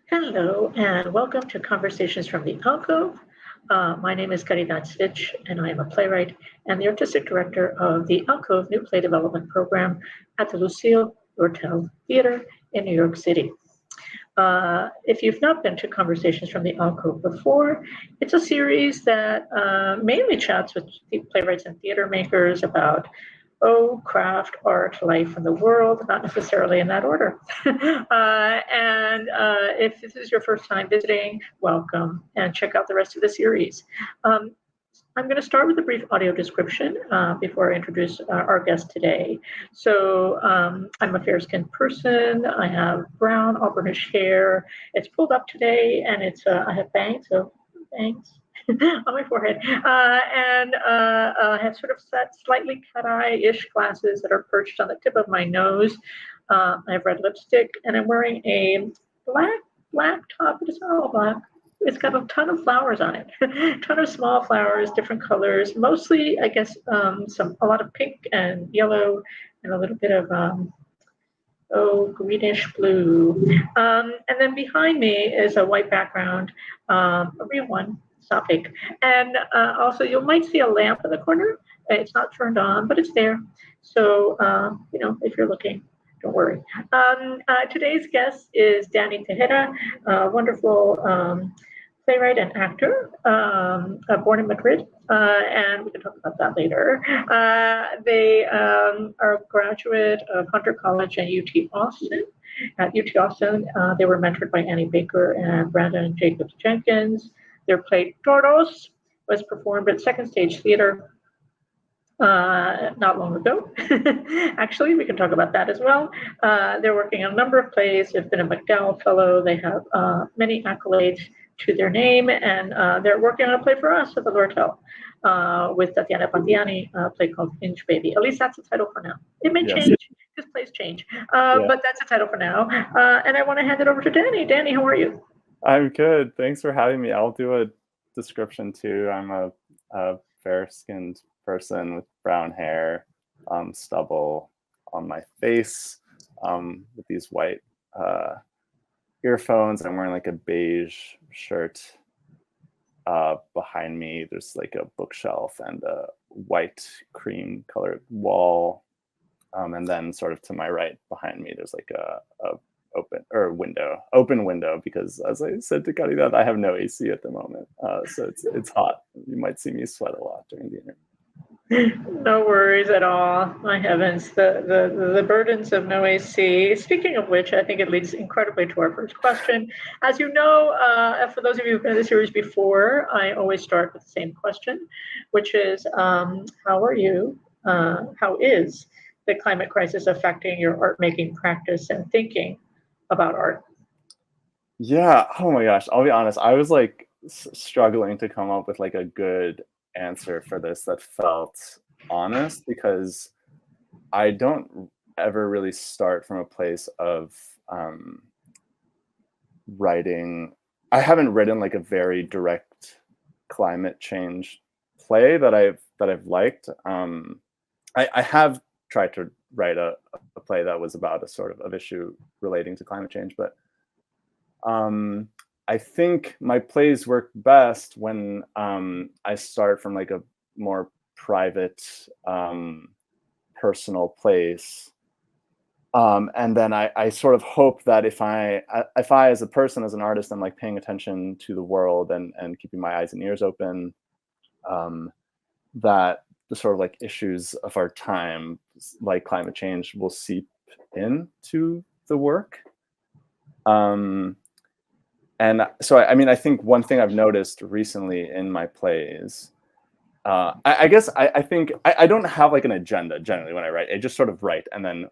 Hello, and welcome to Conversations from the Alcove. My name is Caridad Svich, and I am a playwright and the artistic director of the Alcove New Play Development Program at the Lucille Lortel Theater in New York City. If you've not been to Conversations from the Alcove before, it's a series that mainly chats with playwrights and theater makers about craft, art, life, and the world, not necessarily in that order. And if this is your first time visiting, welcome and check out the rest of the series. Um, I'm going to start with a brief audio description before I introduce our guest today. I'm a fair-skinned person. I have brown auburnish hair. It's pulled up today, and I have bangs on my forehead, and I have sort of slightly cut-eye-ish glasses that are perched on the tip of my nose. I have red lipstick, and I'm wearing a black top. It is not all black. It's got a ton of flowers on it, a ton of small flowers, different colors, mostly, I guess, a lot of pink and yellow, and a little bit of greenish blue. And then behind me is a white background, a real one, it's not fake. And also, you might see a lamp in the corner. It's not turned on, but it's there. So, if you're looking, don't worry. Today's guest is Danny Tejera, a wonderful playwright and actor, born in Madrid, and we can talk about that later. They are a graduate of Hunter College and UT Austin. At UT Austin, they were mentored by Annie Baker and Brandon Jacobs Jenkins. Their play TOROS was performed at Second Stage Theater not long ago. Actually, we can talk about that as well. They're working on a number of plays. They've been a MacDowell Fellow. They have many accolades to their name, and they're working on a play for us at the Lortel with Tatiana Pandiani, a play called Inch Baby. At least that's the title for now. It may change. Because plays change. But that's the title for now. And I want to hand it over to Danny. Danny, how are you? I'm good. Thanks for having me. I'll do a description too. I'm a fair-skinned person with brown hair, stubble on my face, with these white earphones. I'm wearing like a beige shirt. Behind me, there's like a bookshelf and a white cream colored wall. And then sort of to my right behind me, there's like a open window, because as I said to Caridad, I have no AC at the moment. So it's hot. You might see me sweat a lot during the interview. No worries at all. My heavens, the burdens of no AC. Speaking of which, I think it leads incredibly to our first question. As you know, for those of you who've been in the series before, I always start with the same question, which is, how are you? How is the climate crisis affecting your art making practice and thinking about art? Yeah. Oh my gosh. I'll be honest. I was like struggling to come up with like a good answer for this that felt honest, because I don't ever really start from a place of writing. I haven't written like a very direct climate change play that I've liked. I have tried to write a play that was about a sort of issue relating to climate change, but I think my plays work best when I start from like a more private, personal place. And then I sort of hope that if I as a person, as an artist, I'm like paying attention to the world and keeping my eyes and ears open, that the sort of like issues of our time, like climate change, will seep into the work. And so, I mean, I think one thing I've noticed recently in my plays, I guess I think I don't have like an agenda generally when I write. I just sort of write and then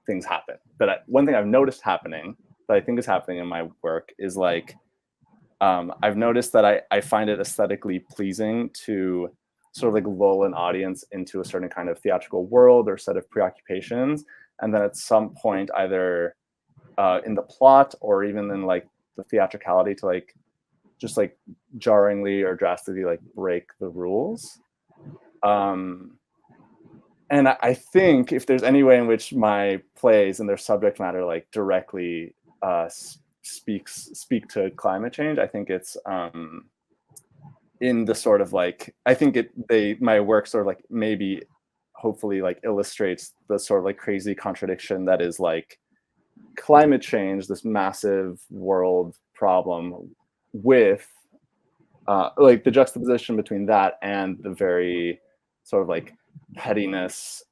things happen. But one thing I've noticed happening that I think is happening in my work is like, I've noticed that I find it aesthetically pleasing to sort of like lull an audience into a certain kind of theatrical world or set of preoccupations. And then at some point, either in the plot or even in like the theatricality, to like just like jarringly or drastically like break the rules. And I think if there's any way in which my plays and their subject matter like directly speak to climate change. I think it's in the sort of like, I think my work sort of like maybe hopefully like illustrates the sort of like crazy contradiction that is like climate change, this massive world problem, with like the juxtaposition between that and the very sort of like pettiness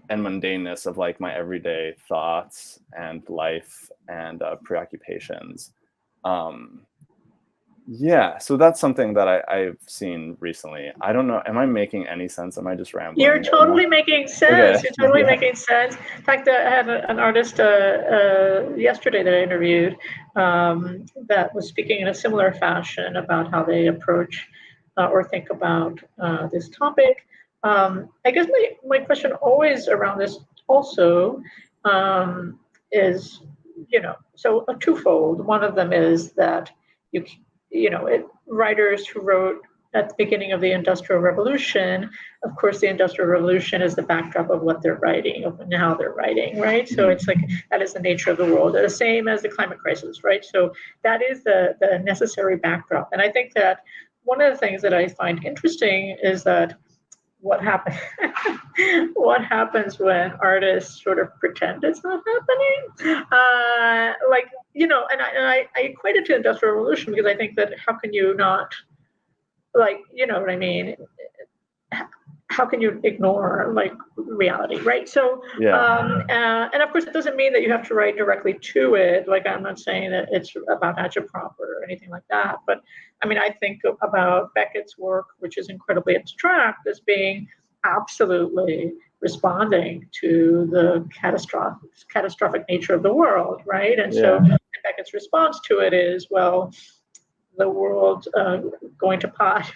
and mundaneness of like my everyday thoughts and life and preoccupations. Yeah, so that's something that I've seen recently. I don't know, am I making any sense? Am I just rambling? You're totally making sense. Okay. You're totally making sense. In fact, I had an artist yesterday that I interviewed that was speaking in a similar fashion about how they approach or think about this topic. I guess my question always around this also is, so a twofold. One of them is that writers who wrote at the beginning of the Industrial Revolution, of course, the Industrial Revolution is the backdrop of what they're writing, of how they're writing, right? So it's like, that is the nature of the world, the same as the climate crisis, right? So that is the necessary backdrop. And I think that one of the things that I find interesting is that what happens when artists sort of pretend it's not happening, and I equate it to Industrial Revolution, because I think that how can you not, like, you know what I mean, how can you ignore like reality, right? So and of course it doesn't mean that you have to write directly to it. Like, I'm not saying that it's about agitprop or anything like that, but I mean, I think about Beckett's work, which is incredibly abstract, as being absolutely responding to the catastrophic nature of the world, right? And so Beckett's response to it is, well, the world's going to pot.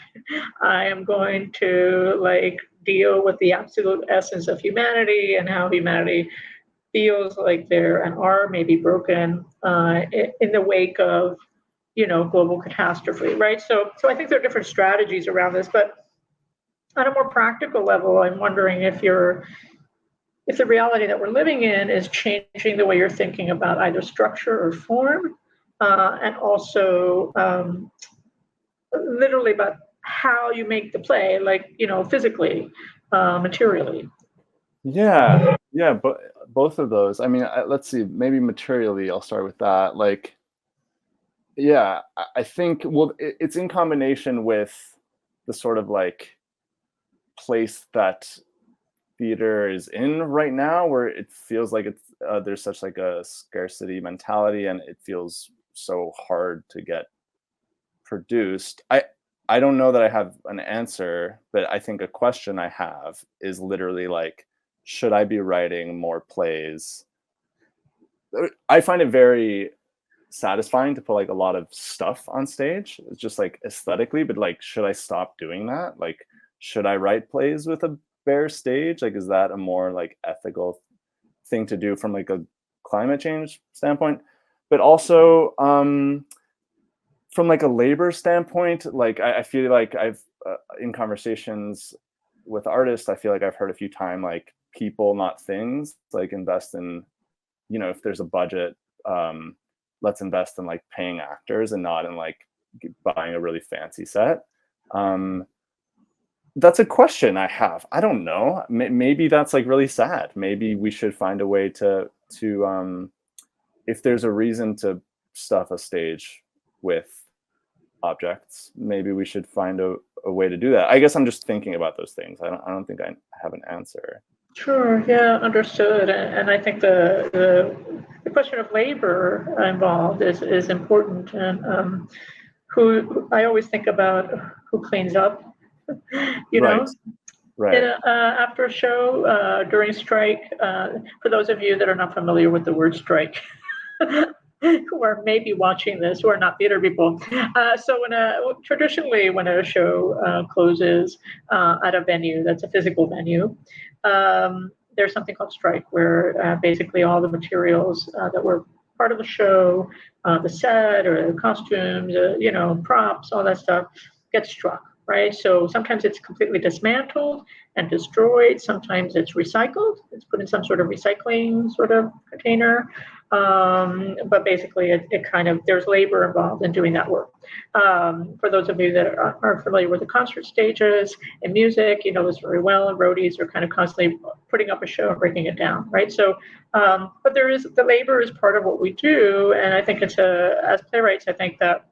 I am going to like deal with the absolute essence of humanity and how humanity feels like they're and are maybe broken in the wake of global catastrophe, right? So I think there are different strategies around this, but on a more practical level, I'm wondering if the reality that we're living in is changing the way you're thinking about either structure or form, and also literally about how you make the play, like, physically, materially. But both of those. I mean, let's see, maybe materially, I'll start with that. Like, I think, well, it's in combination with the sort of like place that theater is in right now, where it feels like it's there's such like a scarcity mentality, and it feels so hard to get produced. I don't know that I have an answer, but I think a question I have is literally like, should I be writing more plays? I find it very satisfying to put like a lot of stuff on stage. It's just like aesthetically, but like, should I stop doing that? Like, should I write plays with a bare stage? Like, is that a more like ethical thing to do from like a climate change standpoint? But also from like a labor standpoint, like I feel like I've in conversations with artists, I feel like I've heard a few times like people, not things, like invest in, if there's a budget, let's invest in like paying actors and not in like buying a really fancy set. That's a question I have. I don't know. Maybe that's like really sad. Maybe we should find a way to if there's a reason to stuff a stage with objects, maybe we should find a way to do that. I guess I'm just thinking about those things. I don't think I have an answer. Sure. Yeah. Understood. And I think the question of labor involved is important. And who I always think about who cleans up. Right. After a show during strike. For those of you that are not familiar with the word strike, who are maybe watching this, who are not theater people. So traditionally when a show closes at a venue that's a physical venue, there's something called strike, where basically all the materials that were part of the show, the set or the costumes, props, all that stuff gets struck, right? So sometimes it's completely dismantled and destroyed. Sometimes it's recycled. It's put in some sort of recycling sort of container. But basically, it kind of, there's labor involved in doing that work. For those of you that are familiar with the concert stages and music, you know this very well. And roadies are kind of constantly putting up a show and breaking it down, right? So, but the labor is part of what we do, and I think as playwrights, I think that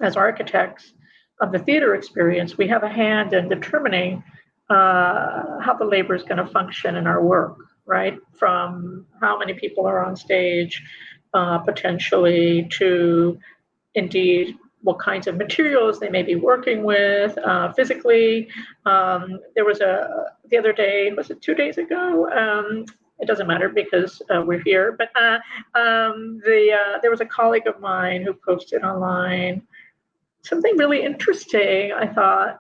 as architects of the theater experience, we have a hand in determining how the labor is going to function in our work, right? From how many people are on stage, potentially, to indeed what kinds of materials they may be working with physically. There was the other day, was it 2 days ago? It doesn't matter because we're here, but there was a colleague of mine who posted online something really interesting, I thought.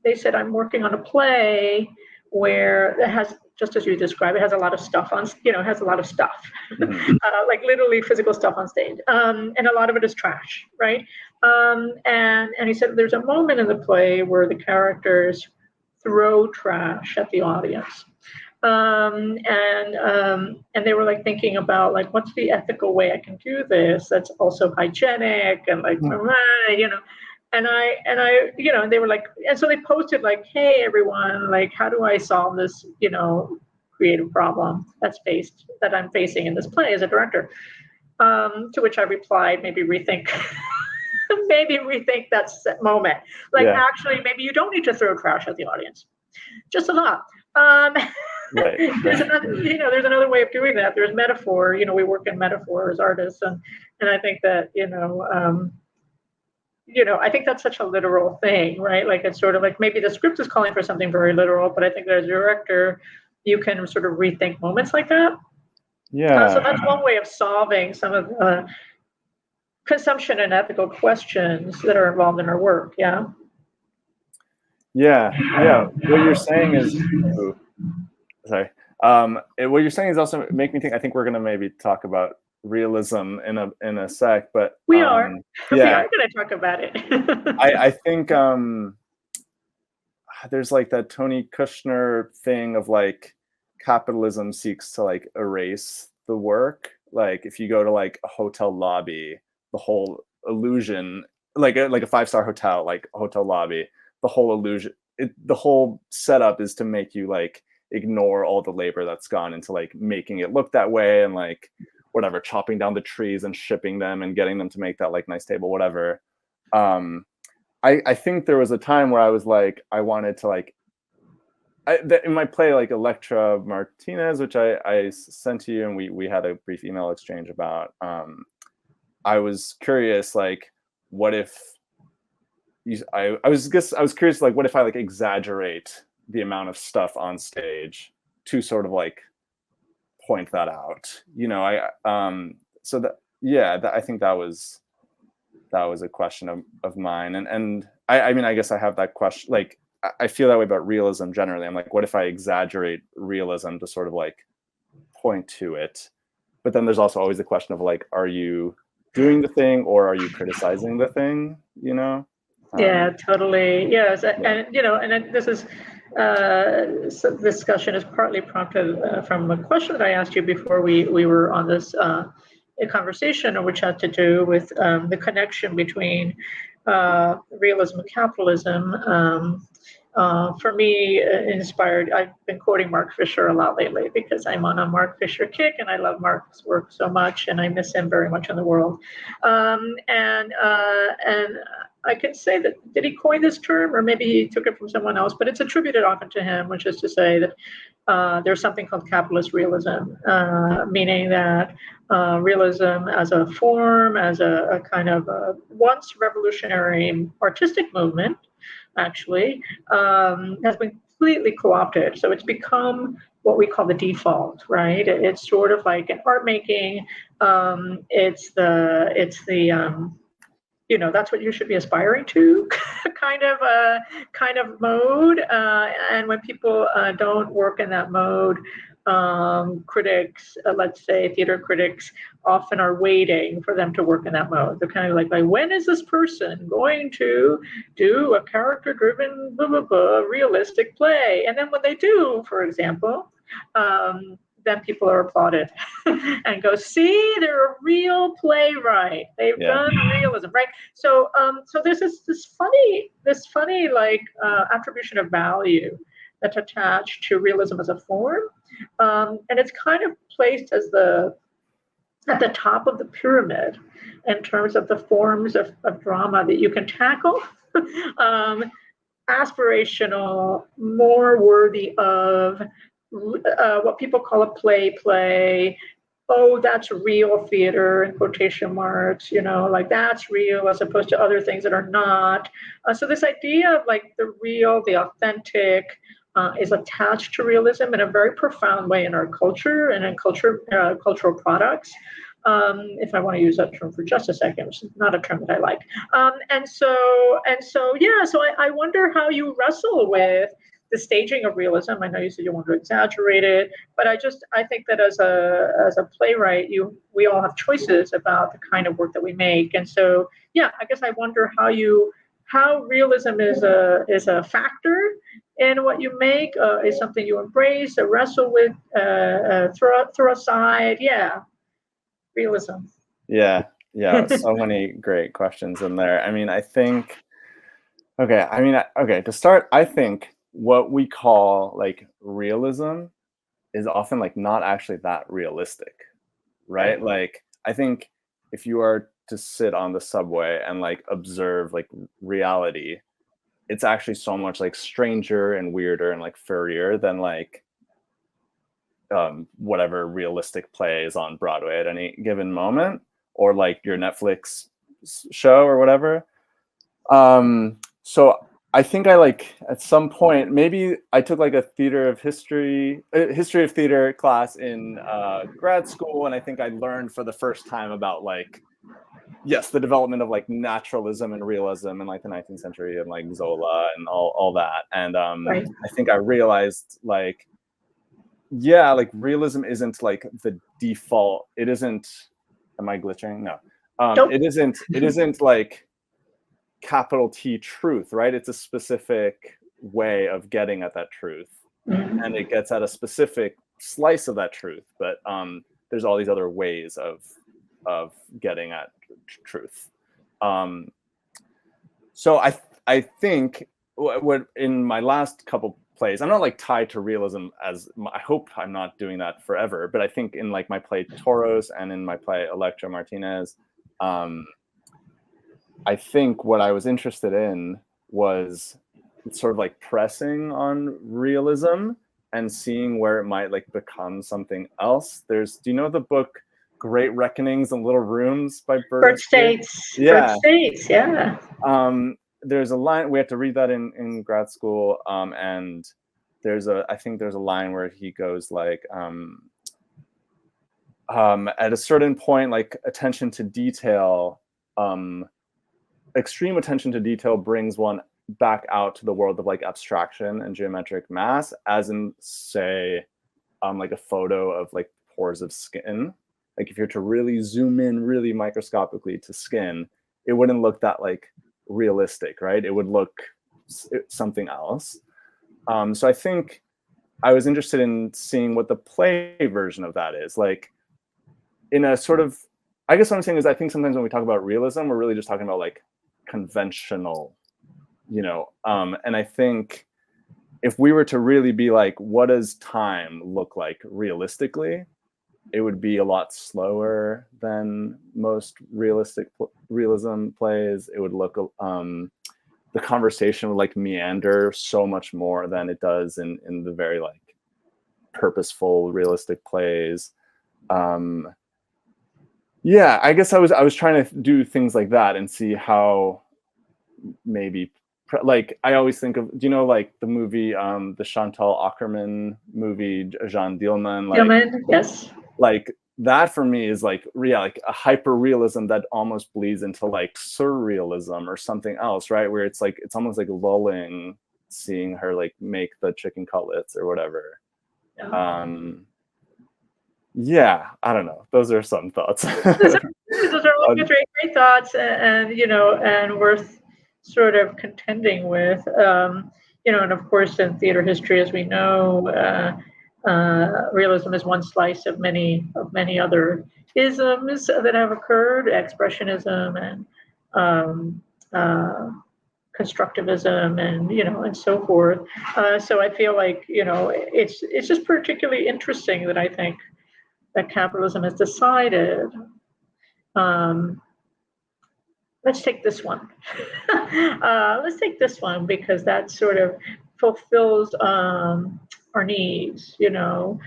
They said, I'm working on a play where it has, just as you described, it has a lot of stuff on, it has a lot of stuff, like literally physical stuff on stage. And a lot of it is trash, right? And he said, there's a moment in the play where the characters throw trash at the audience. And they were like thinking about like, what's the ethical way I can do this that's also hygienic and like, you know. And they were like, and so they posted like, hey everyone, like, how do I solve this, creative problem that I'm facing in this play as a director? To which I replied, maybe rethink that moment. Like, actually, maybe you don't need to throw trash at the audience, just a lot. Right. There's another way of doing that. There's metaphor. We work in metaphor as artists, and I think that I think that's such a literal thing, right? Like, it's sort of like maybe the script is calling for something very literal, but I think that as a director, you can sort of rethink moments like that. Yeah. So that's one way of solving some of the consumption and ethical questions that are involved in our work. Yeah. Yeah. What you're saying is, what you're saying is also make me think. I think we're going to maybe talk about realism in a sec, but we are going to talk about it. I think there's like that Tony Kushner thing of like capitalism seeks to like erase the work. Like if you go to like a hotel lobby, the whole illusion, like a 5-star hotel, like a hotel lobby, the whole illusion, the whole setup is to make you like ignore all the labor that's gone into like making it look that way, and like whatever, chopping down the trees and shipping them and getting them to make that like nice table, whatever. I think there was a time where I was like, I wanted to like, in my play, like Electra Martinez, which I sent to you and we had a brief email exchange about, I was curious, like, what if I was curious, like, what if I like exaggerate the amount of stuff on stage to sort of like point that out, so that, I think that was a question of mine, and I mean, I guess I have that question, like I feel that way about realism generally. I'm like, what if I exaggerate realism to sort of like point to it? But then there's also always the question of like, are you doing the thing or are you criticizing the thing? Yeah, totally. Yes, and and this is discussion is partly prompted from a question that I asked you before we were on this conversation, which had to do with the connection between realism and capitalism. For me, inspired, I've been quoting Mark Fisher a lot lately because I'm on a Mark Fisher kick and I love Mark's work so much and I miss him very much in the world. And I can say that, did he coin this term or maybe he took it from someone else, but it's attributed often to him, which is to say that there's something called capitalist realism, meaning that realism as a form, as a kind of once revolutionary artistic movement, actually, has been completely co-opted. So it's become what we call the default, right? It's sort of like in art making, it's the that's what you should be aspiring to, kind of mode. And when people don't work in that mode, critics, let's say theater critics, often are waiting for them to work in that mode. They're kind of like, when is this person going to do a character-driven, blah, blah, blah, realistic play? And then when they do, for example, then people are applauded and go, see, they're a real playwright. They've done realism, right? So so there's this funny like attribution of value that's attached to realism as a form, and it's kind of placed as at the top of the pyramid in terms of the forms of drama that you can tackle. Aspirational, more worthy of what people call a play. Oh, that's real theater in quotation marks, like that's real as opposed to other things that are not. So this idea of like the real, the authentic, is attached to realism in a very profound way in our culture and in cultural products. If I want to use that term for just a second, which is not a term that I like. So I wonder how you wrestle with the staging of realism. I know you said you want to exaggerate it, but I think that as a playwright, we all have choices about the kind of work that we make. And so, yeah, I guess I wonder how realism is a factor in what you make, is something you embrace, or wrestle with, throw aside. Yeah. Realism. Yeah. So many great questions in there. I mean, I think, to start, I think what we call like realism is often like not actually that realistic, right? Like, I think if you are to sit on the subway and like observe like reality, it's actually so much like stranger and weirder and like furrier than like whatever realistic play is on Broadway at any given moment, or like your Netflix show or whatever. So I think I like at some point, maybe I took like a history of theater class in grad school, and I think I learned for the first time about like, yes, the development of like naturalism and realism in like the 19th century and like Zola and all that. And I think I realized like, yeah, like realism isn't like the default. It isn't. Am I glitching? No. Nope. It isn't like capital T truth, right? It's a specific way of getting at that truth, and it gets at a specific slice of that truth. But there's all these other ways of getting at truth. So I think what in my last couple plays, I'm not like tied to realism I hope I'm not doing that forever, but I think in like my play TOROS and in my play Electra Martinez, I think what I was interested in was sort of like pressing on realism and seeing where it might like become something else. Do you know the book Great Reckonings and Little Rooms by Bert States? Yeah. Bert States, yeah. There's a line, we had to read that in grad school, and I think there's a line where he goes like, at a certain point, like attention to detail, extreme attention to detail brings one back out to the world of like abstraction and geometric mass, as in say, like a photo of like pores of skin. Like if you're to really zoom in really microscopically to skin, it wouldn't look that like realistic, right? It would look something else. So I think I was interested in seeing what the play version of that is. Like in a sort of, I guess what I'm saying is I think sometimes when we talk about realism, we're really just talking about like conventional, and I think if we were to really be like, what does time look like realistically? It would be a lot slower than most realism plays. It would look, the conversation would like meander so much more than it does in the very like purposeful realistic plays. Yeah, I guess I was trying to do things like that and see how maybe like I always think of, do you know like the movie, the Chantal Akerman movie, Jeanne Dielman? Like, Dielman, yes. Like that for me is like like a hyper realism that almost bleeds into like surrealism or something else, right? Where it's almost like lulling, seeing her like make the chicken cutlets or whatever. Yeah, I don't know. Those are some thoughts. Those are all great thoughts, and and worth sort of contending with. And of course, in theater history, as we know, Realism is one slice of many other isms that have occurred, expressionism and constructivism, and and so forth. So I feel like it's just particularly interesting that I think that capitalism has decided. Let's take this one. Let's take this one because that sort of fulfills our needs, and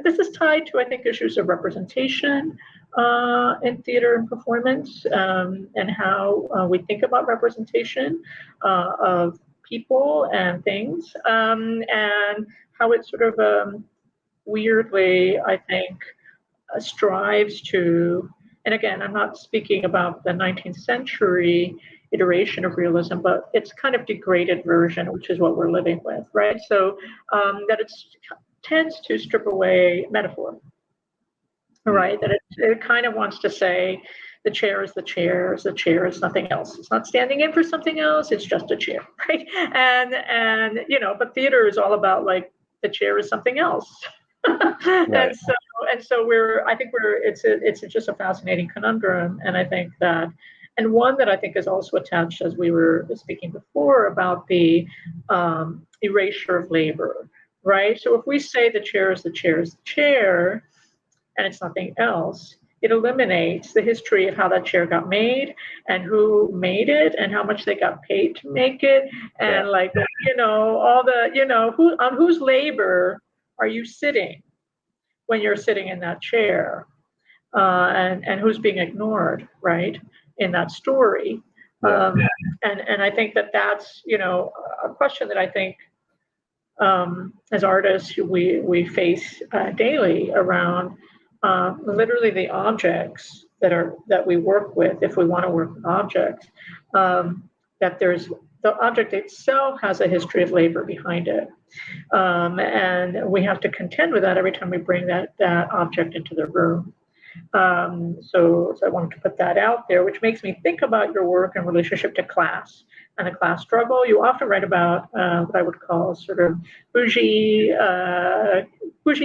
this is tied to, I think, issues of representation in theater and performance, and how we think about representation of people and things, and how it sort of weirdly, I think, strives to, and again, I'm not speaking about the 19th century iteration of realism, but its kind of degraded version, which is what we're living with, right? So that it tends to strip away metaphor, right? That it kind of wants to say the chair is the chair, the chair is nothing else. It's not standing in for something else. It's just a chair, right? And but theater is all about like the chair is something else. Right. And so it's just a fascinating conundrum, and I think that, and one that I think is also attached, as we were speaking before, about the erasure of labor, right? So if we say the chair is the chair is the chair, and it's nothing else, it eliminates the history of how that chair got made and who made it and how much they got paid to make it, and all the who on whose labor are you sitting when you're sitting in that chair, and who's being ignored, right, in that story. And I think that's a question that I think as artists we face daily around literally the objects that we work with, if we want to work with objects, that the object itself has a history of labor behind it. And we have to contend with that every time we bring that object into the room. So I wanted to put that out there, which makes me think about your work in relationship to class and the class struggle. You often write about what I would call sort of bougie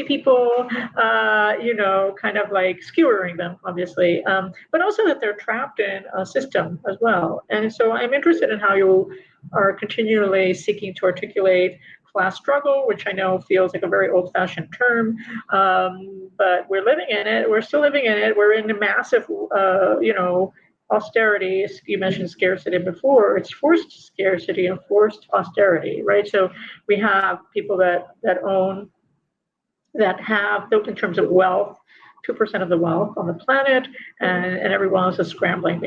people, kind of like skewering them, obviously, but also that they're trapped in a system as well. And so I'm interested in how you are continually seeking to articulate class struggle, which I know feels like a very old-fashioned term, but we're living in it. We're still living in it. We're in a massive, austerity. You mentioned scarcity before. It's forced scarcity and forced austerity, right? So we have people that own, that have, in terms of wealth, 2% of the wealth on the planet, and everyone else is scrambling,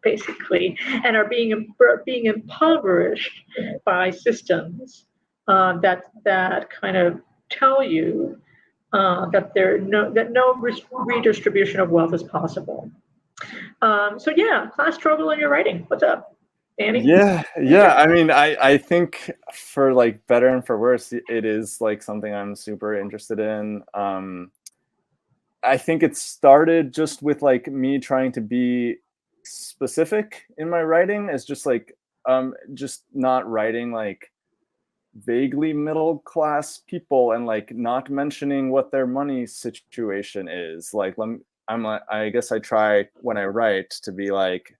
basically, and are being impoverished by systems that kind of tell you that no redistribution of wealth is possible. So yeah, class struggle in your writing. What's up, Danny? Yeah. I mean, I think for like better and for worse, it is like something I'm super interested in. I think it started just with like me trying to be specific in my writing, as just like just not writing like vaguely middle class people and like not mentioning what their money situation is. Like I guess I try when I write to be like,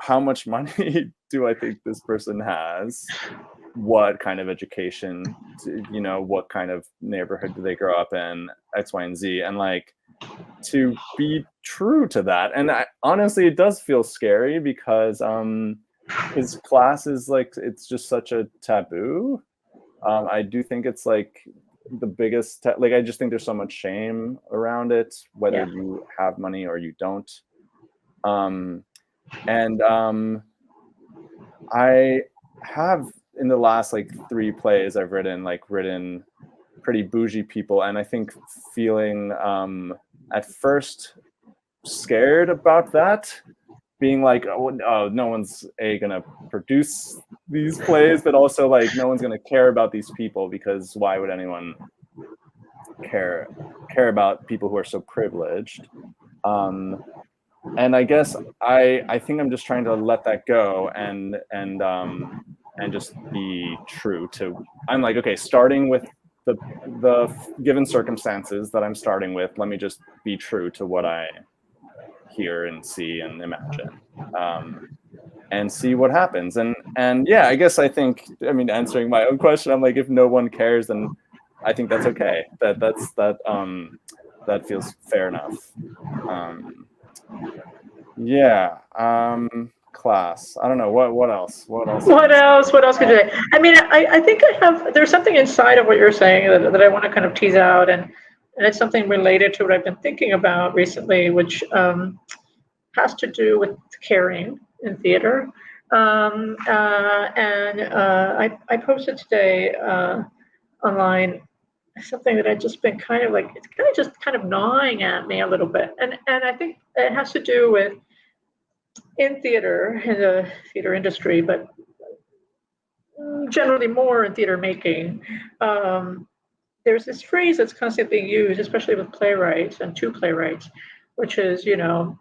how much money do I think this person has? What kind of education, what kind of neighborhood do they grow up in, X, Y, and Z, and like to be true to that. And honestly, it does feel scary because his class is like, it's just such a taboo. I do think it's like the biggest, I just think there's so much shame around it, whether you have money or you don't. I have, in the last like 3 plays I've written pretty bougie people, and I think feeling at first scared about that, being like, oh, no one's gonna produce these plays, but also like no one's gonna care about these people, because why would anyone care about people who are so privileged? And I guess I think I'm just trying to let that go and and just be true to, I'm like, okay, starting with the given circumstances that I'm starting with, let me just be true to what I hear and see and imagine, and see what happens. And yeah, I guess I think, I mean, answering my own question, I'm like, if no one cares, then I think that's okay. That feels fair enough. Yeah. Class. I don't know. What else? What else? What else could you say? I mean, I think there's something inside of what you're saying that I want to kind of tease out, and it's something related to what I've been thinking about recently, which has to do with caring in theater. I posted today online something that I've just been kind of like, it's kind of just kind of gnawing at me a little bit. And I think it has to do with, in theater, in the theater industry, but generally more in theater making, there's this phrase that's constantly being used, especially with playwrights and two playwrights, which is, you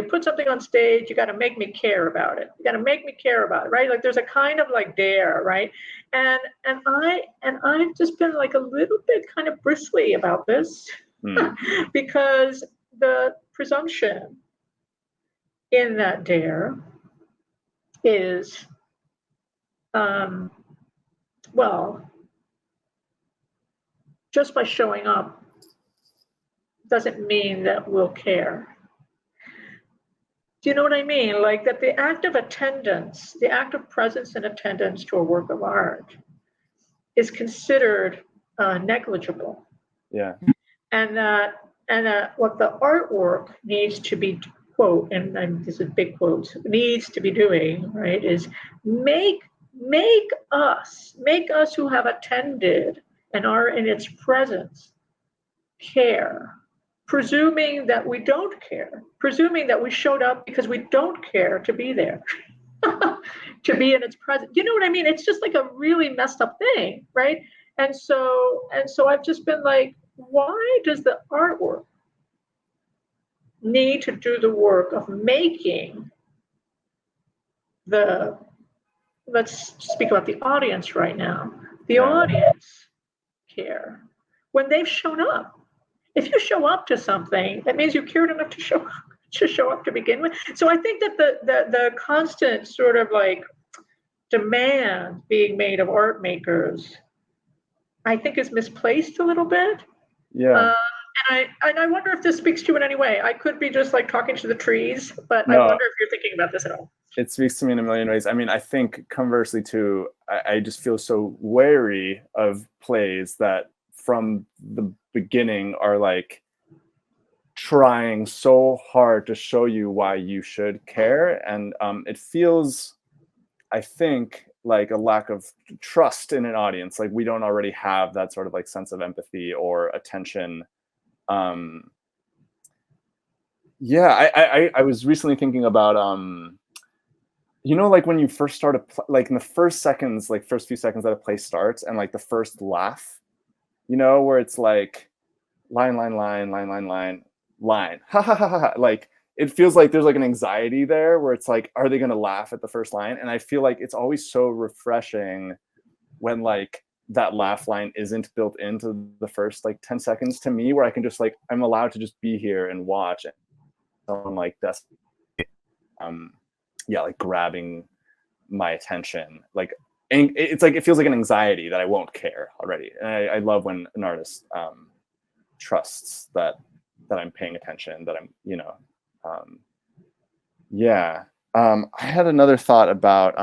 put something on stage, you got to make me care about it. You got to make me care about it, right? Like there's a kind of like dare, right? And I've just been like a little bit kind of bristly about this because the presumption in that dare is, well, just by showing up doesn't mean that we'll care. Do you know what I mean? Like that the act of attendance, the act of presence and attendance to a work of art is considered negligible. Yeah. And that what the artwork needs to be, quote, and this is big quotes, needs to be doing, right, is make us who have attended and are in its presence care, presuming that we don't care, presuming that we showed up because we don't care to be there, to be in its presence. You know what I mean? It's just like a really messed up thing, right? And so I've just been like, why does the artwork need to do the work of making let's speak about the audience right now, the audience care when they've shown up? If you show up to something, that means you cared enough to show up to begin with. So I think that the constant sort of like demand being made of art makers, I think, is misplaced a little bit. Yeah. And I wonder if this speaks to you in any way. I could be just like talking to the trees, but no. I wonder if you're thinking about this at all. It speaks to me in a million ways. I mean, I think conversely too, I just feel so wary of plays that from the beginning are like trying so hard to show you why you should care. And it feels, I think, like a lack of trust in an audience. Like we don't already have that sort of like sense of empathy or attention. Yeah, I was recently thinking about, like when you first start like in the first seconds, like first few seconds that a play starts and like the first laugh, where it's like line, ha ha ha ha. Like it feels like there's like an anxiety there where it's like, are they going to laugh at the first line? And I feel like it's always so refreshing when like that laugh line isn't built into the first like 10 seconds to me, where I can just like, I'm allowed to just be here and watch it. Someone like that's like grabbing my attention. Like it's like, it feels like an anxiety that I won't care already. And I love when an artist trusts that I'm paying attention, that I'm, I had another thought about,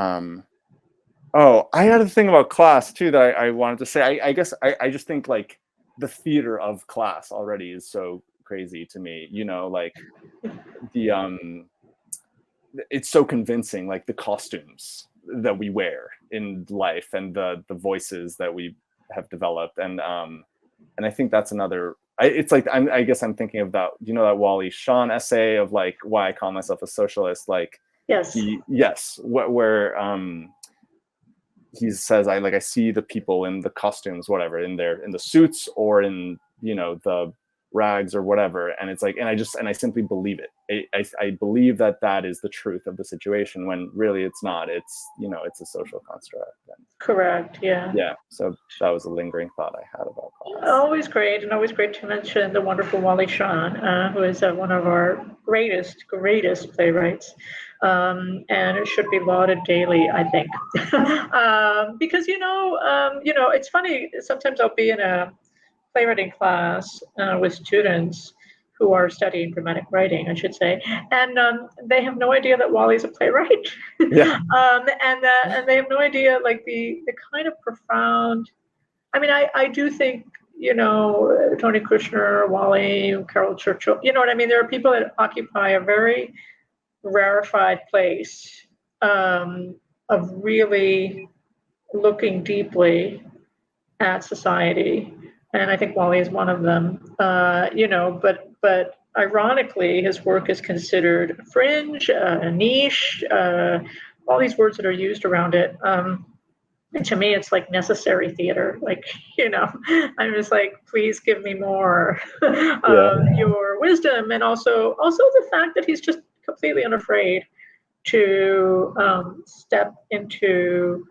I had a thing about class too that I wanted to say. I guess I just think like the theater of class already is so crazy to me, like the, it's so convincing, like the costumes that we wear in life and the voices that we have developed. And I think that's another, it's like, I guess I'm thinking of that, that Wally Shawn essay of like, why I call myself a socialist. Like, yes, where he says, I see the people in the costumes, whatever, in the suits or in, the rags or whatever, and it's like, and I simply believe it. I believe that is the truth of the situation, when really it's not. It's, you know, it's a social construct. And Correct. Yeah. yeah, so that was a lingering thought I had about class. Always great, and always great to mention the wonderful Wally Shawn, who is one of our greatest playwrights, and it should be lauded daily, I think, because it's funny. Sometimes I'll be in a playwriting class with students who are studying dramatic writing, I should say, and they have no idea that Wally's a playwright, Yeah. and they have no idea like the kind of profound. I mean, I do think, Tony Kushner, Wally, Carol Churchill, you know what I mean? There are people that occupy a very rarefied place of really looking deeply at society. And I think Wally is one of them, but ironically, his work is considered fringe, niche, all these words that are used around it. And to me, it's like necessary theater. Like, I'm just like, please give me more of your wisdom. And also the fact that he's just completely unafraid to step into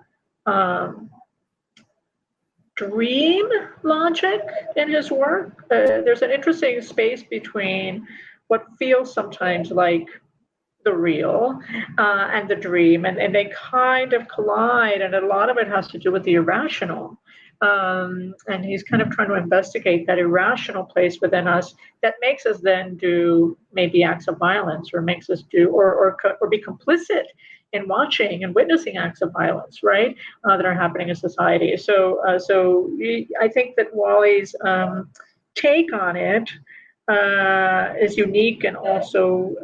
dream logic in his work. There's an interesting space between what feels sometimes like the real and the dream, and they kind of collide, and a lot of it has to do with the irrational. And he's kind of trying to investigate that irrational place within us that makes us then do maybe acts of violence, or makes us do or be complicit in watching and witnessing acts of violence, right, that are happening in society. So I think that Wally's take on it is unique, and also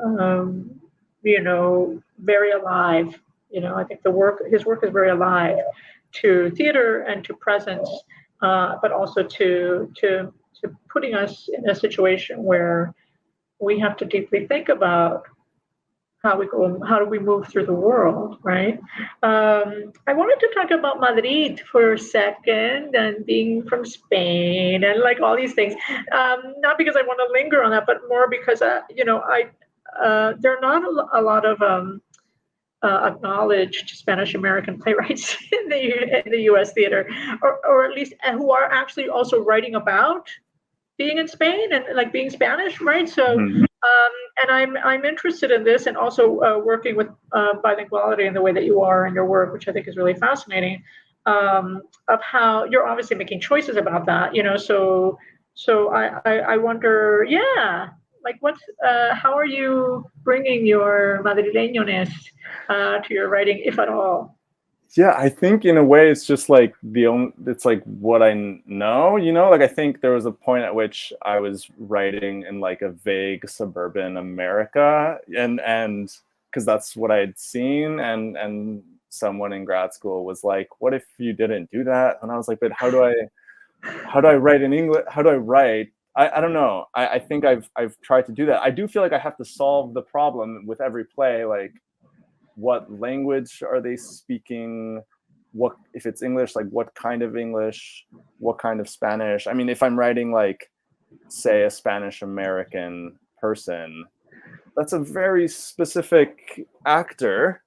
very alive. I think his work is very alive to theater and to presence, but also to putting us in a situation where we have to deeply think about how do we move through the world, right? I wanted to talk about Madrid for a second, and being from Spain, and like all these things. Not because I want to linger on that, but more because there are not a lot of acknowledged Spanish American playwrights in the U.S. theater, or at least who are actually also writing about being in Spain and like being Spanish, right? So, and I'm interested in this, and also working with bilinguality in the way that you are in your work, which I think is really fascinating. Of how you're obviously making choices about that, So I wonder, like how are you bringing your Madrileño-ness to your writing, if at all? Yeah, I think in a way it's just like it's like what I know, like I think there was a point at which I was writing in like a vague suburban America, and because that's what I had seen, and someone in grad school was like, what if you didn't do that? And I was like, but how do I write in English? How do I write? I don't know. I think I've tried to do that. I do feel like I have to solve the problem with every play, like what language are they speaking? What if it's English, like what kind of English, what kind of Spanish? I mean, if I'm writing like, say, a Spanish American person, that's a very specific actor,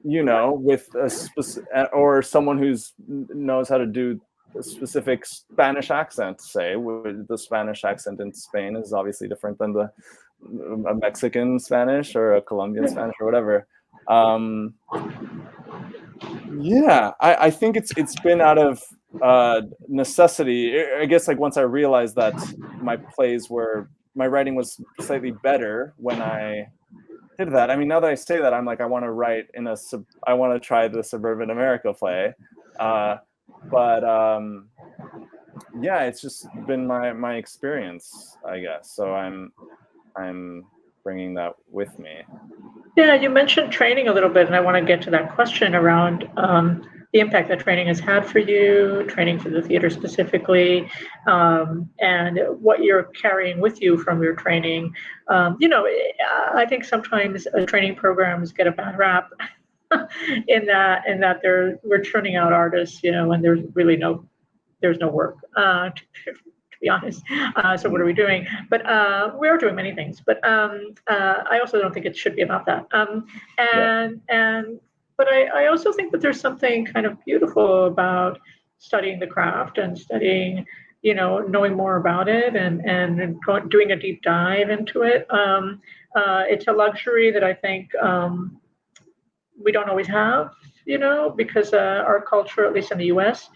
with a or someone who's knows how to do a specific Spanish accent. Say, the Spanish accent in Spain is obviously different than a Mexican Spanish or a Colombian Spanish or whatever. I think it's been out of necessity. I guess like once I realized that my writing was slightly better when I did that. I mean, now that I say that, I'm like, I want to write I want to try the suburban America play. It's just been my experience, I guess. So I'm bringing that with me. Yeah, you mentioned training a little bit, and I want to get to that question around the impact that training has had for you, training for the theater specifically, and what you're carrying with you from your training. I think sometimes training programs get a bad rap in that we're churning out artists, when there's really no work to be honest. So what are we doing? But we are doing many things. But I also don't think it should be about that. But I also think that there's something kind of beautiful about studying the craft and studying, knowing more about it and doing a deep dive into it. It's a luxury that I think we don't always have, because our culture, at least in the U.S.,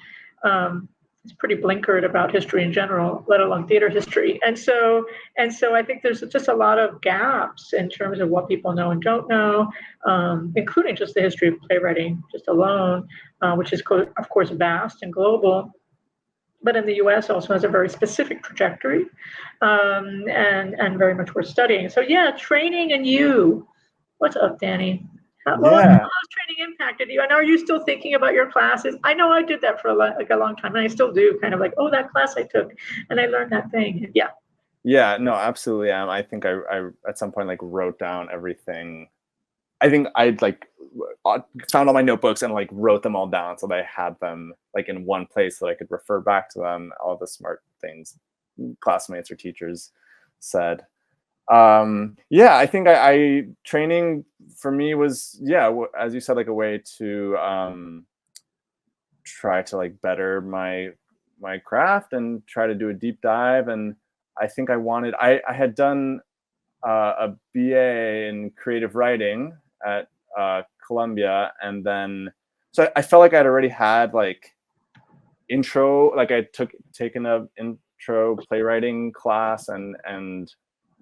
is pretty blinkered about history in general, let alone theater history. And so I think there's just a lot of gaps in terms of what people know and don't know, including just the history of playwriting just alone, which is, of course, vast and global. But in the U.S. also has a very specific trajectory, and very much worth studying. So yeah, training and you. What's up, Danny? How has training impacted you? And are you still thinking about your classes? I know I did that for a long time, and I still do. Kind of like, oh, that class I took, and I learned that thing. Yeah. Yeah, no, absolutely. I think I at some point like wrote down everything. I think I'd like found all my notebooks and like wrote them all down so that I had them like in one place so that I could refer back to them, all the smart things classmates or teachers said. I think I training for me was, as you said, like a way to try to like better my craft and try to do a deep dive. And I think I had done a BA in creative writing at Columbia, and then so I felt like I'd already had like intro, like I taken a intro playwriting class and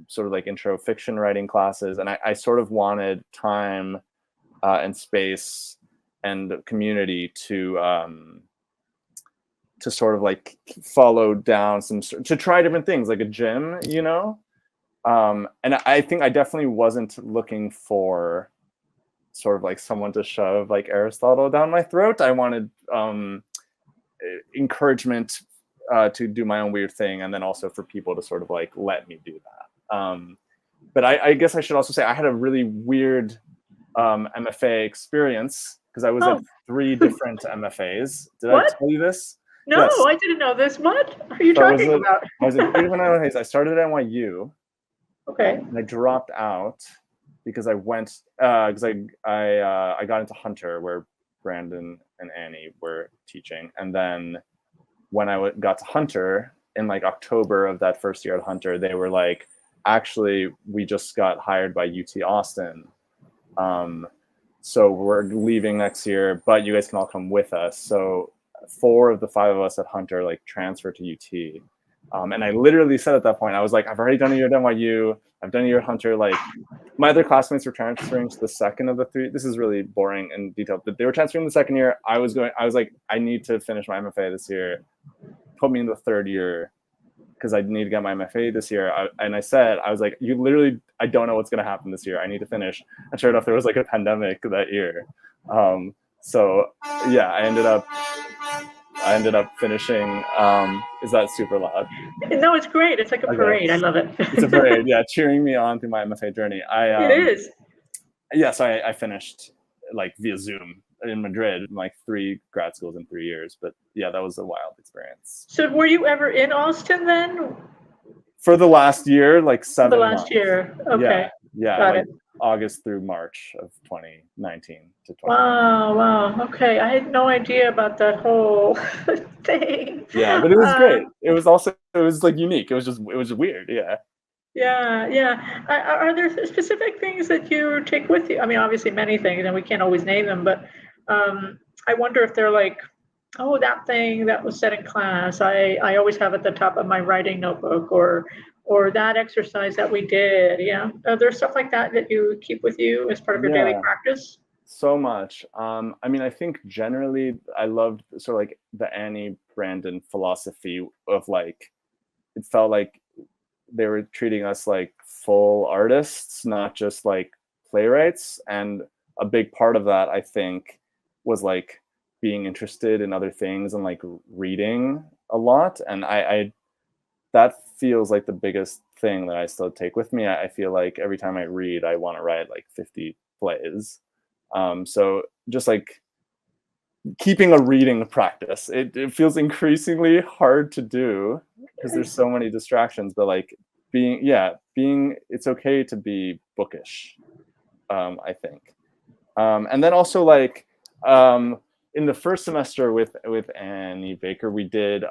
sort of like intro fiction writing classes, and I sort of wanted time and space and community to sort of like follow down to try different things like a gym, and I think I definitely wasn't looking for sort of like someone to shove like Aristotle down my throat. I wanted encouragement to do my own weird thing, and then also for people to sort of like let me do that. But I guess I should also say I had a really weird MFA experience because I was at 3 different MFAs. Did I tell you this? No, yes. I didn't know this. What are you talking about? I was at 3 different MFAs. I started at NYU. Okay. And I dropped out because I went because I got into Hunter where Brandon and Annie were teaching, and then when I got to Hunter in like October of that first year at Hunter, they were like, actually, we just got hired by UT Austin. So we're leaving next year, but you guys can all come with us. So 4 of the 5 of us at Hunter like transferred to UT. And I literally said at that point, I was like, I've already done a year at NYU. I've done a year at Hunter. Like my other classmates were transferring to the second of the 3. This is really boring and detailed, but they were transferring the second year. I was like, I need to finish my MFA this year. Put me in the 3rd year because I need to get my MFA this year. And I said, I was like, I don't know what's going to happen this year. I need to finish. And sure enough, there was like a pandemic that year. So yeah, I ended up finishing. Is that super loud? No, it's great. It's like a parade. I love it. It's a parade, yeah, cheering me on through my MFA journey. It is. Yeah, so I finished like via Zoom in Madrid, like 3 grad schools in 3 years. But yeah, that was a wild experience. So were you ever in Austin then? For the last year, like 7 months. The last year. Okay. Yeah. Got like it. August through March of 2019 to 2020. Wow. Okay. I had no idea about that whole thing. Yeah, but it was great. It was like unique. It was weird. Yeah. Yeah. Are there specific things that you take with you? I mean, obviously many things, and we can't always name them, but I wonder if they're like, oh, that thing that was said in class, I always have at the top of my writing notebook, or that exercise that we did. Yeah. Are there stuff like that you keep with you as part of your daily practice? So much. I mean, I think generally I loved sort of like the Annie Brandon philosophy of like, it felt like they were treating us like full artists, not just like playwrights. And a big part of that, I think, was like being interested in other things and like reading a lot. And I that feels like the biggest thing that I still take with me. I feel like every time I read, I want to write like 50 plays. So just like keeping a reading practice. It feels increasingly hard to do because there's so many distractions, but like being it's okay to be bookish, I think. And then also like in the first semester with Annie Baker, we did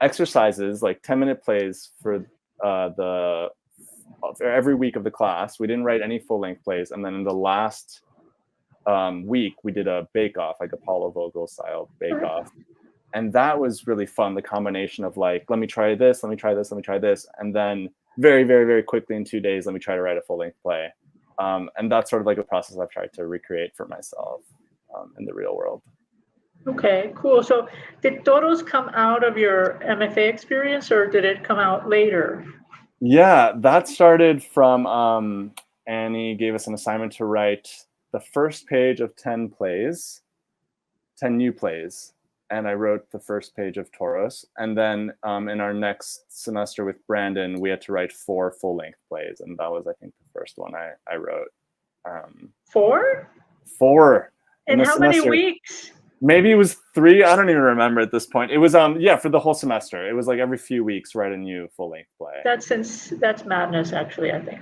exercises, like 10-minute plays for every week of the class. We didn't write any full-length plays, and then in the last week we did a bake-off, like a Paula Vogel style bake-off, and that was really fun. The combination of like, let me try this, let me try this, let me try this, and then very, very, very quickly in 2 days, let me try to write a full-length play. And that's sort of like a process I've tried to recreate for myself in the real world. Okay, cool. So did TOROS come out of your MFA experience, or did it come out later? Yeah, that started from Annie gave us an assignment to write the first page of 10 plays, 10 new plays. And I wrote the first page of TOROS. And then in our next semester with Brandon, we had to write 4 full-length plays. And that was, I think, the first one I wrote. 4? 4. In how many weeks? Maybe it was 3. I don't even remember at this point. It was for the whole semester. It was like every few weeks write a new full-length play. That's madness, actually, I think.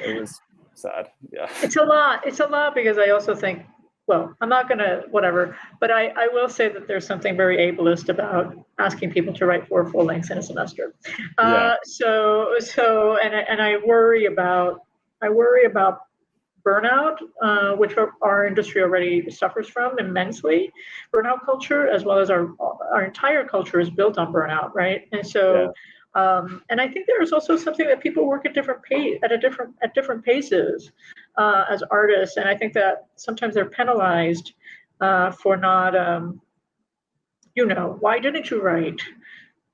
It was sad. Yeah. It's a lot because I also think, well, I'm not gonna whatever, but I will say that there's something very ableist about asking people to write 4 full lengths in a semester. So I worry about burnout, which our industry already suffers from immensely. Burnout culture, as well as our entire culture, is built on burnout, right? And so, and I think there is also something that people work at different paces as artists, and I think that sometimes they're penalized for not, why didn't you write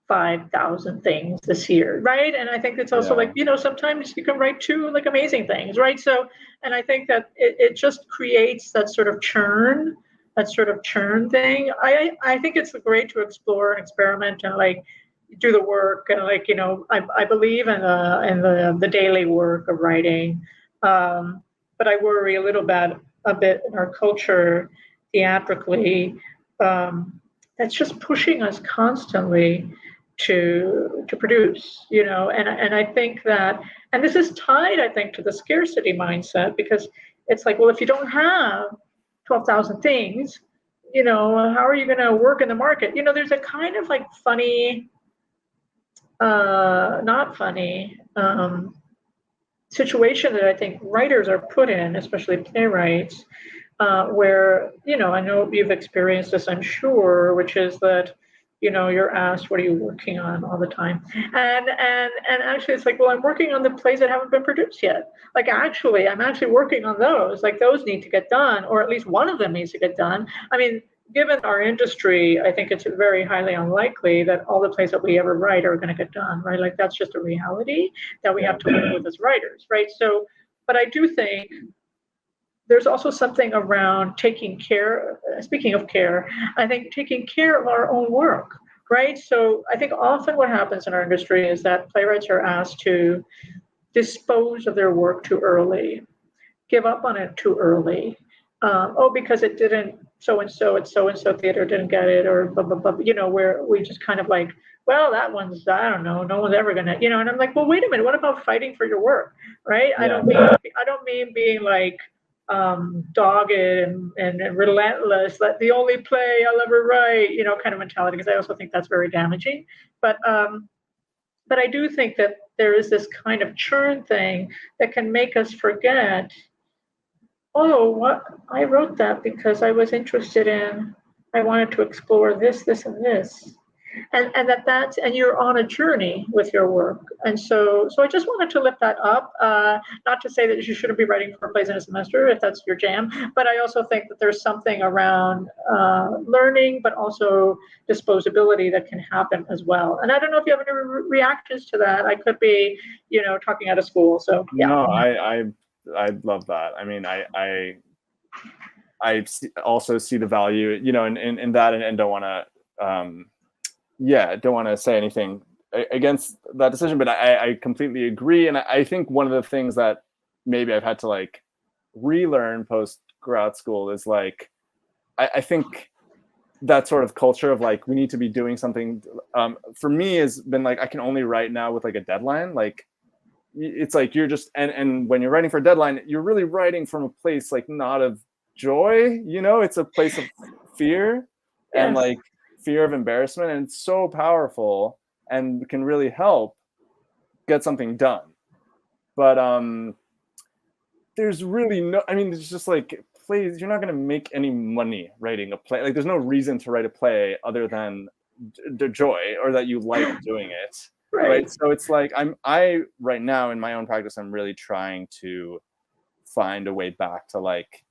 5,000 things this year, right? And I think it's also like, sometimes you can write 2 like amazing things, right? So, and I think that it just creates that sort of churn thing. I think it's great to explore and experiment and like do the work, and like, I believe in the daily work of writing, but I worry a bit in our culture theatrically, that's just pushing us constantly to produce, and I think that, and this is tied, I think, to the scarcity mindset, because it's like, well, if you don't have 12,000 things, how are you going to work in the market? There's a kind of like funny, not funny, situation that I think writers are put in, especially playwrights, where, I know you've experienced this, I'm sure, which is that, you're asked, what are you working on all the time? And actually it's like, well, I'm working on the plays that haven't been produced yet. Like, actually, I'm actually working on those. Like, those need to get done, or at least one of them needs to get done. I mean, given our industry, I think it's very highly unlikely that all the plays that we ever write are going to get done, right? Like, that's just a reality that we have to live with as writers, right? So, but I do think there's also something around taking care, speaking of care, I think taking care of our own work, right? So I think often what happens in our industry is that playwrights are asked to dispose of their work too early, give up on it too early. Because it didn't, so-and-so at so-and-so theater didn't get it, or blah, blah, blah, where we just kind of like, well, that one's, I don't know, no one's ever gonna, and I'm like, well, wait a minute, what about fighting for your work, right? I don't mean being like, dogged and relentless, like the only play I'll ever write, kind of mentality, because I also think that's very damaging. But I do think that there is this kind of churn thing that can make us forget, oh, what, I wrote that because I was interested in, I wanted to explore this, and this. And and you're on a journey with your work. And so I just wanted to lift that up, not to say that you shouldn't be writing 4 plays in a semester if that's your jam, but I also think that there's something around learning, but also disposability that can happen as well. And I don't know if you have any reactions to that. I could be, talking out of school. So yeah. No, I love that. I mean, I also see the value, in that, and don't want to, don't want to say anything against that decision, but I completely agree. And I think one of the things that maybe I've had to like relearn post grad school is like, I think that sort of culture of like we need to be doing something for me has been like I can only write now with like a deadline. Like it's like you're just and when you're writing for a deadline, you're really writing from a place like not of joy, you know, it's a place of fear and Yes. like fear of embarrassment, and it's so powerful and can really help get something done. But there's really no, I mean, it's just like plays, you're not going to make any money writing a play. Like there's no reason to write a play other than the joy or that you like doing it. Right. So it's like I right now in my own practice, I'm really trying to find a way back to like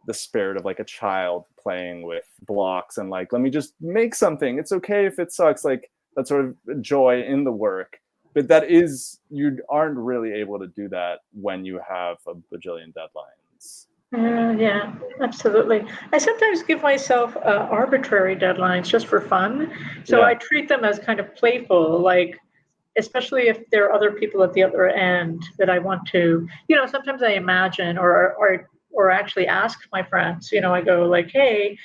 the spirit of like a child playing with blocks and like, let me just make something. It's okay if it sucks. Like that sort of joy in the work. But that is, you aren't really able to do that when you have a bajillion deadlines. Yeah, absolutely. I sometimes give myself arbitrary deadlines just for fun. So Yeah. I treat them as kind of playful, like, especially if there are other people at the other end that I want to, sometimes I imagine or actually ask my friends, I go like, hey,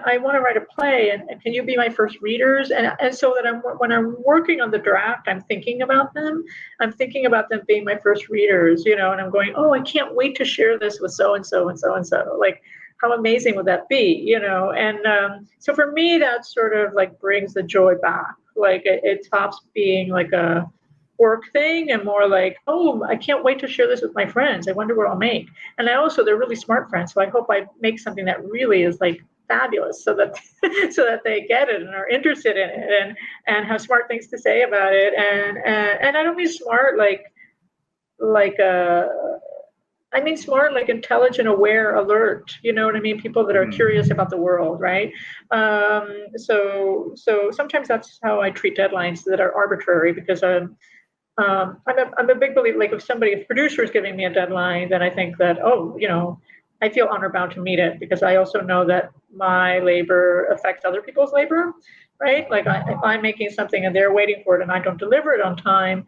I want to write a play and can you be my first readers? And so that when I'm working on the draft, I'm thinking about them. I'm thinking about them being my first readers, and I'm going, oh, I can't wait to share this with so and so and so and so. Like, how amazing would that be, And so for me, that sort of like brings the joy back. Like it stops being like a work thing and more like, oh, I can't wait to share this with my friends. I wonder what I'll make. And they're really smart friends. So I hope I make something that really is like fabulous so that so that they get it and are interested in it and have smart things to say about it. And I don't mean smart like I mean smart, like intelligent, aware, alert. You know what I mean? People that are curious about the world, right? So sometimes that's how I treat deadlines that are arbitrary because I'm a big believer. Like if producer is giving me a deadline, then I think that I feel honor bound to meet it because I also know that my labor affects other people's labor, right? Like if I'm making something and they're waiting for it and I don't deliver it on time,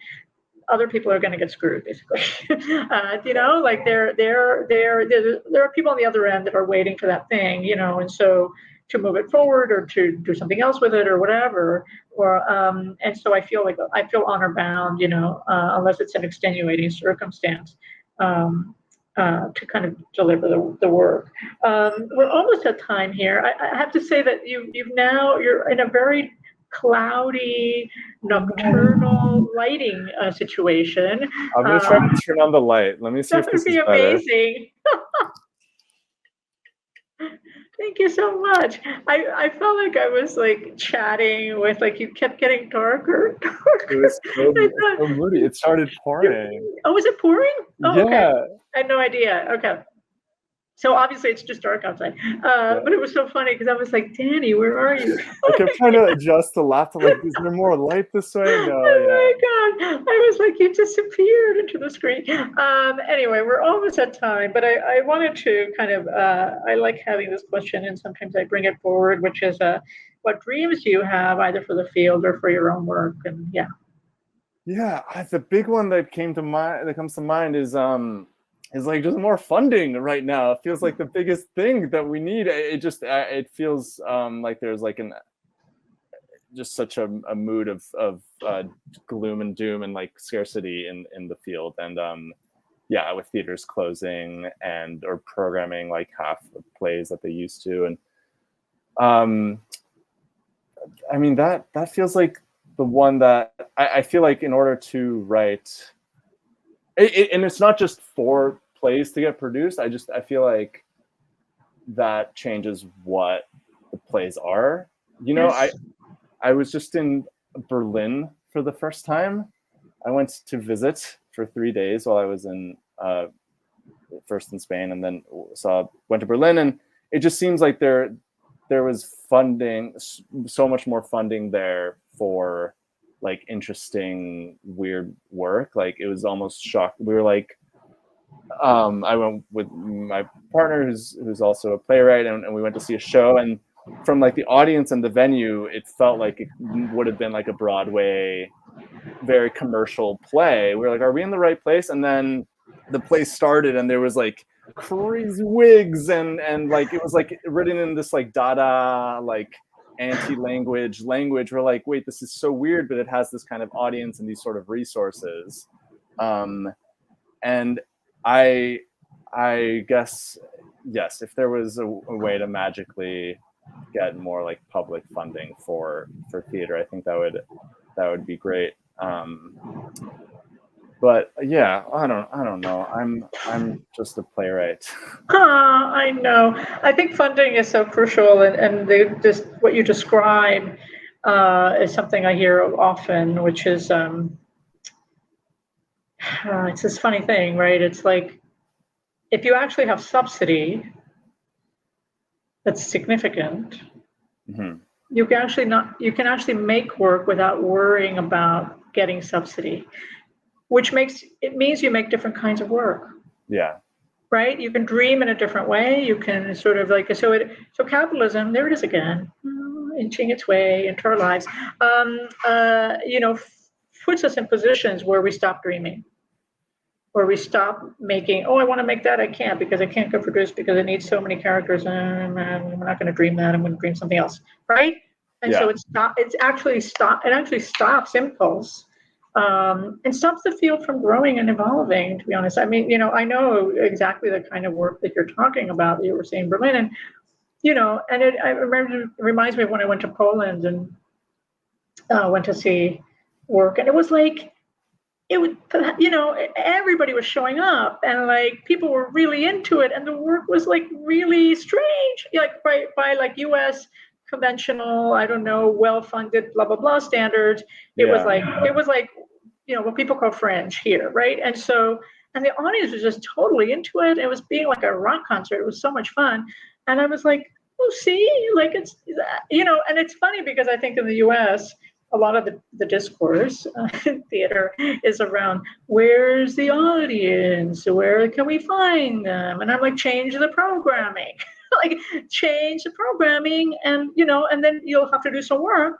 other people are going to get screwed, basically. Like there are people on the other end that are waiting for that thing, and so to move it forward or to do something else with it or whatever, and so I feel honor bound, unless it's an extenuating circumstance. To kind of deliver the work. We're almost at time here. I have to say that you're in a very cloudy, nocturnal lighting situation. I'm going to try to turn on the light. Let me see That if would this be is better. amazing. Thank you so much. I felt like I was like chatting with like you kept getting darker, It darker. was so moody. It started pouring. Oh, was it pouring? Oh, okay. Yeah. I had no idea. Okay. So obviously it's just dark outside. But it was so funny because I was like, Danny, where are you? I kept trying to adjust the laptop. Like, is there more light this way? No, Oh yeah. my God. I was like, you disappeared into the screen. Anyway, we're almost at time, but I wanted to kind of, I like having this question and sometimes I bring it forward, which is what dreams do you have either for the field or for your own work? And yeah. Yeah, the big one that comes to mind is like just more funding right now. It feels like the biggest thing that we need. It feels like there's like just such a mood of gloom and doom and like scarcity in the field. And yeah, with theaters closing or programming like half the plays that they used to. And I mean that feels like the one that I feel like in order to write and it's not just for plays to get produced. I feel like that changes what the plays are. Yes. I was just in Berlin for the first time. I went to visit for 3 days while I was in first in Spain and then went to Berlin, and it just seems like there was funding, so much more funding there for like interesting, weird work. Like it was almost shocked. We were like, I went with my partner who's also a playwright, and we went to see a show, and from like the audience and the venue, it felt like it would have been like a Broadway, very commercial play. We were like, are we in the right place? And then the play started and there was like crazy wigs and like it was like written in this like Dada like anti-language language. We're like, wait, this is so weird, but it has this kind of audience and these sort of resources. And I guess, yes, if there was a way to magically get more like public funding for theater, I think that would be great. But yeah, I don't know. I'm just a playwright. I know. I think funding is so crucial, and just what you describe is something I hear often, which is it's this funny thing, right? It's like if you actually have subsidy that's significant, Mm-hmm. you can actually make work without worrying about getting subsidy, which means you make different kinds of work. Yeah. Right? You can dream in a different way. You can sort of like, so capitalism, there it is again, inching its way into our lives, puts us in positions where we stop dreaming, where we stop making, I want to make that, I can't because I can't go produce because it needs so many characters, and I'm not going to dream that, I'm going to dream something else, right? And so it actually stops impulse. And stops the field from growing and evolving, to be honest. I mean, I know exactly the kind of work that you're talking about, that you were saying in Berlin. And, and it reminds me of when I went to Poland and went to see work. And it was like, everybody was showing up and like people were really into it. And the work was like really strange, like by like US conventional, I don't know, well-funded, blah, blah, blah standards. It was like, what people call fringe here, right? And the audience was just totally into it. It was being like a rock concert. It was so much fun. And I was like, see, like it's, and it's funny because I think in the US, a lot of the discourse in theater is around where's the audience? Where can we find them? And I'm like, change the programming. Like change the programming, and and then you'll have to do some work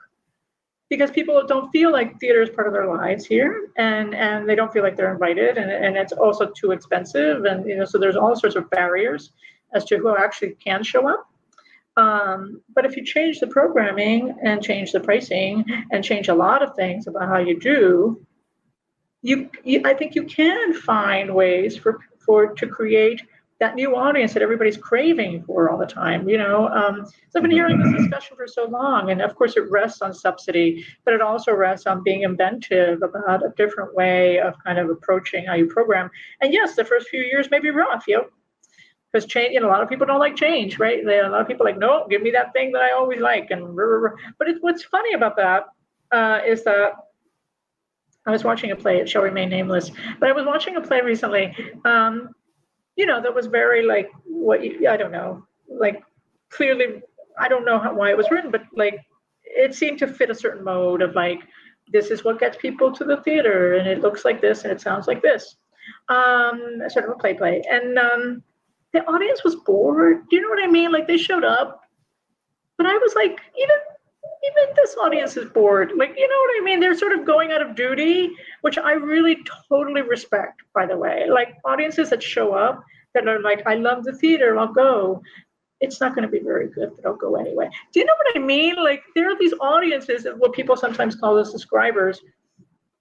because people don't feel like theater is part of their lives here, and they don't feel like they're invited, and it's also too expensive, and so there's all sorts of barriers as to who actually can show up. But if you change the programming and change the pricing and change a lot of things about how you do, I think you can find ways to create that new audience that everybody's craving for all the time. So I've been hearing this discussion for so long, and of course it rests on subsidy, but it also rests on being inventive about a different way of kind of approaching how you program. And yes, the first few years may be rough, because change, a lot of people don't like change, right? A lot of people are like, no, give me that thing that I always like, but what's funny about that is that I was watching a play. It shall remain nameless, but I was watching a play recently. That was very like I don't know, like clearly, I don't know why it was written, but like it seemed to fit a certain mode of like, this is what gets people to the theater, and it looks like this, and it sounds like this, sort of a play, and the audience was bored. Do you know what I mean? Like they showed up, but I was like, even this audience is bored. Like, you know what I mean? They're sort of going out of duty, which I really totally respect, by the way. Like audiences that show up that are like, I love the theater, I'll go. It's not going to be very good, but I'll go anyway. Do you know what I mean? Like there are these audiences of what people sometimes call the subscribers,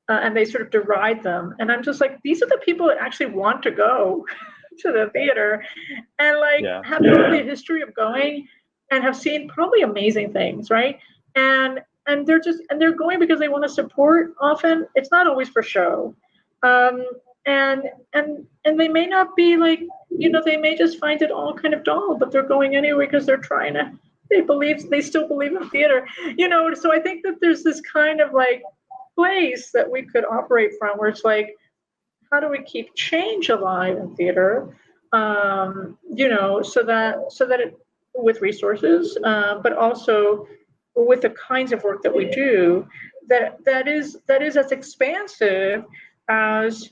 and they sort of deride them. And I'm just like, these are the people that actually want to go to the theater and like have probably a history of going and have seen probably amazing things, right? And they're going because they want to support. Often it's not always for show, and they may not be like, they may just find it all kind of dull, but they're going anyway because they're trying to, they still believe in theater, so I think that there's this kind of like place that we could operate from where it's like, how do we keep change alive in theater, so that it, with resources, but also with the kinds of work that we do, that is as expansive as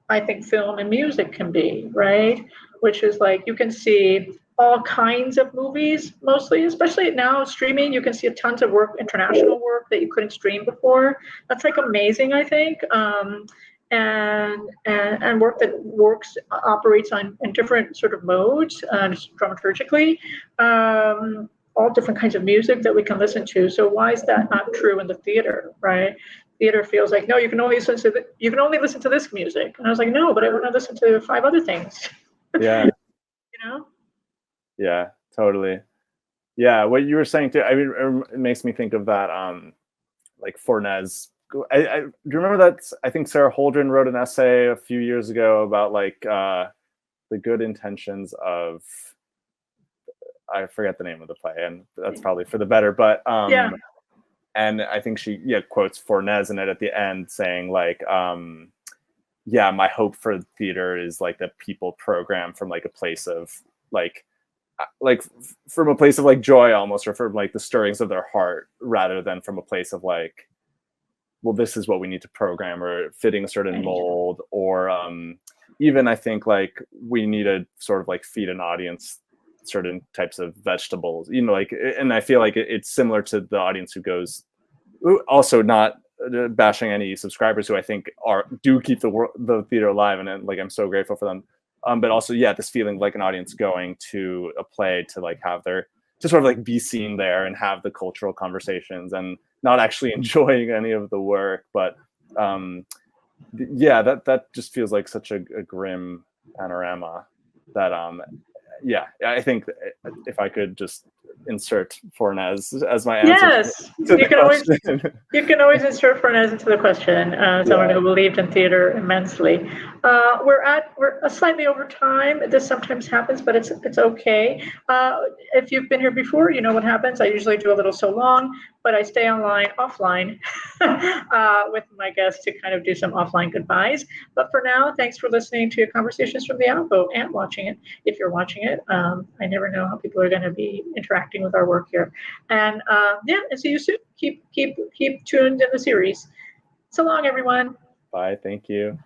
I think film and music can be, right? Which is like you can see all kinds of movies, mostly, especially now streaming. You can see tons of work, international work that you couldn't stream before. That's like amazing, I think. and work that operates in different sort of modes, dramaturgically, all different kinds of music that we can listen to. So why is that not true in the theater, right? Theater feels like, no, you can only listen to this music, and I was like, no, but I want to listen to 5 other things. Yeah. You know? Yeah, totally. Yeah, what you were saying too, I mean, it makes me think of that, like Fornes. Do you remember that? I think Sarah Holdren wrote an essay a few years ago about like the good intentions of, I forget the name of the play, and that's probably for the better. But Yeah. and I think she quotes Fornes in it at the end, saying like, yeah, my hope for theater is like that people program from like a place of like from a place of like joy almost, or from like the stirrings of their heart, rather than from a place of like, well, this is what we need to program, or fitting a certain mold, or even I think like we need to sort of like feed an audience certain types of vegetables, you know, like, and I feel like it's similar to the audience who goes, also not bashing any subscribers who I think do keep the theater alive, and like I'm so grateful for them. But also, yeah, this feeling like an audience going to a play to like have to sort of like be seen there and have the cultural conversations, and not actually enjoying any of the work. But yeah, that just feels like such a grim panorama that yeah, I think if I could just insert Fornes as my answer. Yes, you can always insert Fornes into the question. Someone who believed in theater immensely. We're slightly over time. This sometimes happens, but it's okay. If you've been here before, you know what happens. I usually do a little so long, but I stay offline with my guests to kind of do some offline goodbyes. But for now, thanks for listening to Conversations from the Alcove and watching it. If you're watching it, I never know how people are going to be interacting with our work here. And yeah, and see you soon. Keep tuned in the series. So long, everyone. Bye. Thank you.